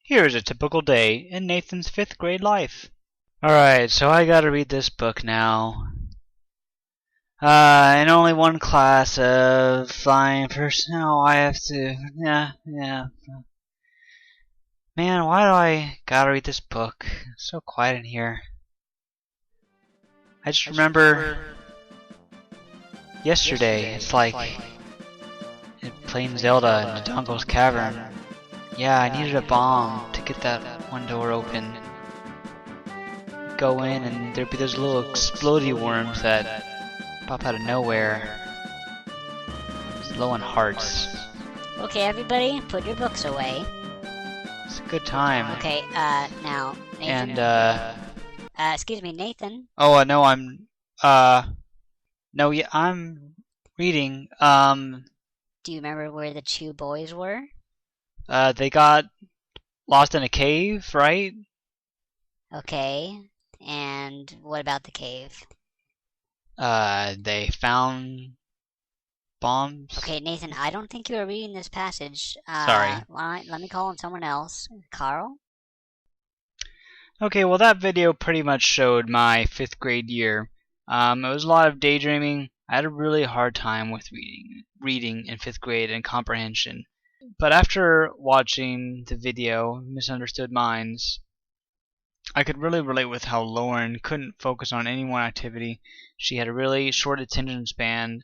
Here is a typical day in Nathan's 5th grade life. Alright, so I gotta read this book now. In only one class of flying personnel, I have to. Yeah. Man, why do I gotta read this book? It's so quiet in here. I just remember yesterday, it's like playing Zelda in the Dongle's Cavern. Yeah, I needed a bomb to get that one door open. Go in and there'd be those little explodey worms that pop out of nowhere. It's low on hearts. Okay, everybody, put your books away. It's a good time. Okay, now, Nathan. And, excuse me, Nathan. oh, no, no, yeah, I'm reading. Do you remember where the two boys were? They got lost in a cave, right? Okay, and what about the cave? They found bombs. Okay, Nathan, I don't think you are reading this passage. Sorry. Let me call on someone else. Carl? Okay, well that video pretty much showed my 5th grade year. It was a lot of daydreaming. I had a really hard time with reading in 5th grade and comprehension. But after watching the video, Misunderstood Minds, I could really relate with how Lauren couldn't focus on any one activity. She had a really short attention span,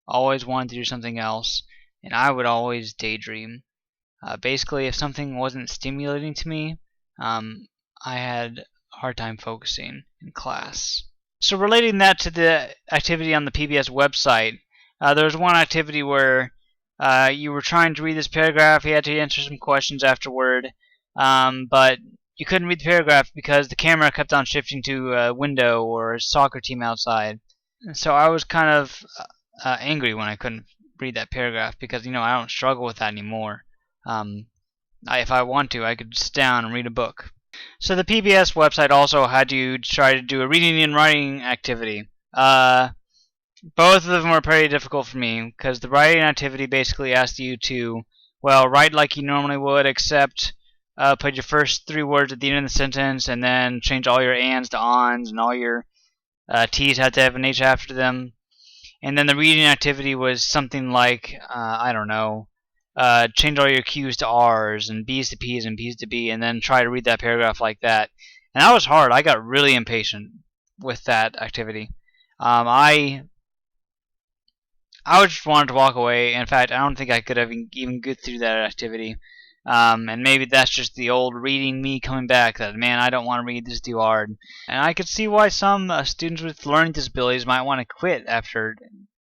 always wanted to do something else, and I would always daydream. Basically, if something wasn't stimulating to me, I had a hard time focusing in class. So relating that to the activity on the PBS website, there was one activity where you were trying to read this paragraph, you had to answer some questions afterward, but you couldn't read the paragraph because the camera kept on shifting to a window or a soccer team outside. And so I was kind of angry when I couldn't read that paragraph because, I don't struggle with that anymore. If I want to, I could sit down and read a book. So the PBS website also had you try to do a reading and writing activity. Both of them were pretty difficult for me because the writing activity basically asked you to, write like you normally would, except put your first 3 words at the end of the sentence and then change all your ands to ons and all your t's had to have an h after them. And then the reading activity was something like, I don't know, change all your q's to r's and b's to p's and p's to b and then try to read that paragraph like that. And that was hard. I got really impatient with that activity. I just wanted to walk away. In fact, I don't think I could have even get through that activity. And maybe that's just the old reading me coming back, that, man, I don't want to read, this is too hard. And I could see why some students with learning disabilities might want to quit after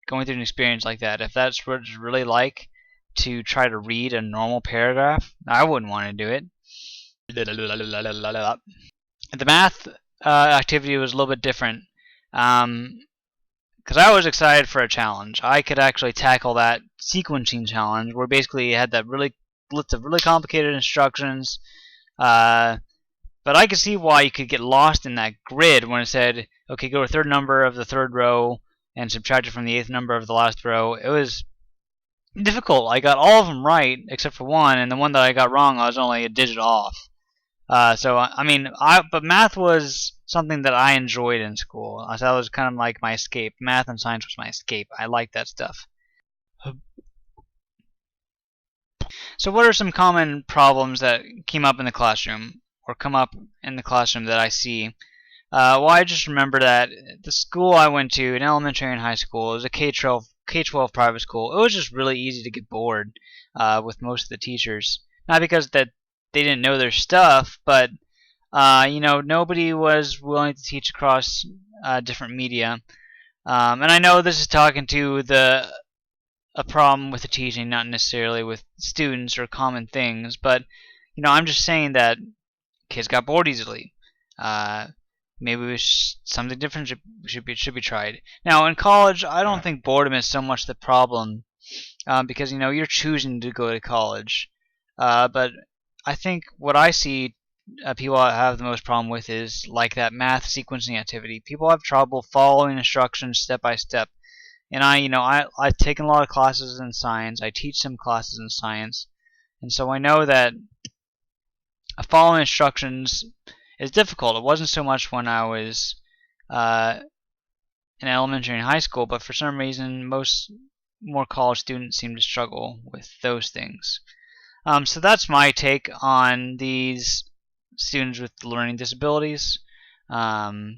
going through an experience like that. If that's what it's really like to try to read a normal paragraph, I wouldn't want to do it. The math activity was a little bit different. Because I was excited for a challenge. I could actually tackle that sequencing challenge where basically you had that list of really complicated instructions. But I could see why you could get lost in that grid when it said, okay, go to third number of the third row and subtract it from the 8th number of the last row. It was difficult. I got all of them right except for one, and the one that I got wrong I was only a digit off. But math was something that I enjoyed in school. So that was kind of like my escape. Math and science was my escape. I liked that stuff. So what are some common problems that came up in the classroom, or come up in the classroom that I see? I just remember that the school I went to, in elementary and high school, was a K-12 private school. It was just really easy to get bored with most of the teachers. Not because that they didn't know their stuff, but nobody was willing to teach across different media. And I know this is talking to a problem with the teaching, not necessarily with students or common things, but I'm just saying that kids got bored easily. Maybe something different should be tried. Now in college, I don't think boredom is so much the problem, because you're choosing to go to college. But I think what I see people have the most problem with is like that math sequencing activity. People have trouble following instructions step by step. And I've taken a lot of classes in science. I teach some classes in science, and so I know that following instructions is difficult. It wasn't so much when I was in elementary and high school, but for some reason more college students seem to struggle with those things. So that's my take on these students with learning disabilities. That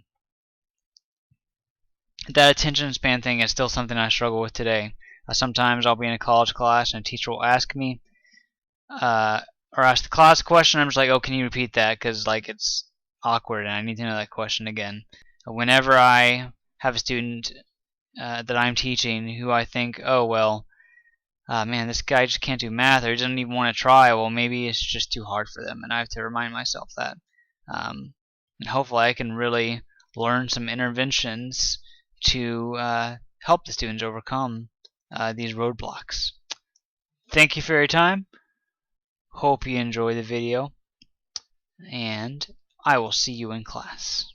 attention span thing is still something I struggle with today. Sometimes I'll be in a college class and a teacher will ask me, or ask the class a question. I'm just like, oh, can you repeat that? Because like it's awkward and I need to know that question again. Whenever I have a student that I'm teaching who I think, oh well, man, this guy just can't do math or he doesn't even want to try. Well, maybe it's just too hard for them, and I have to remind myself that. And hopefully, I can really learn some interventions to help the students overcome these roadblocks. Thank you for your time. Hope you enjoy the video, and I will see you in class.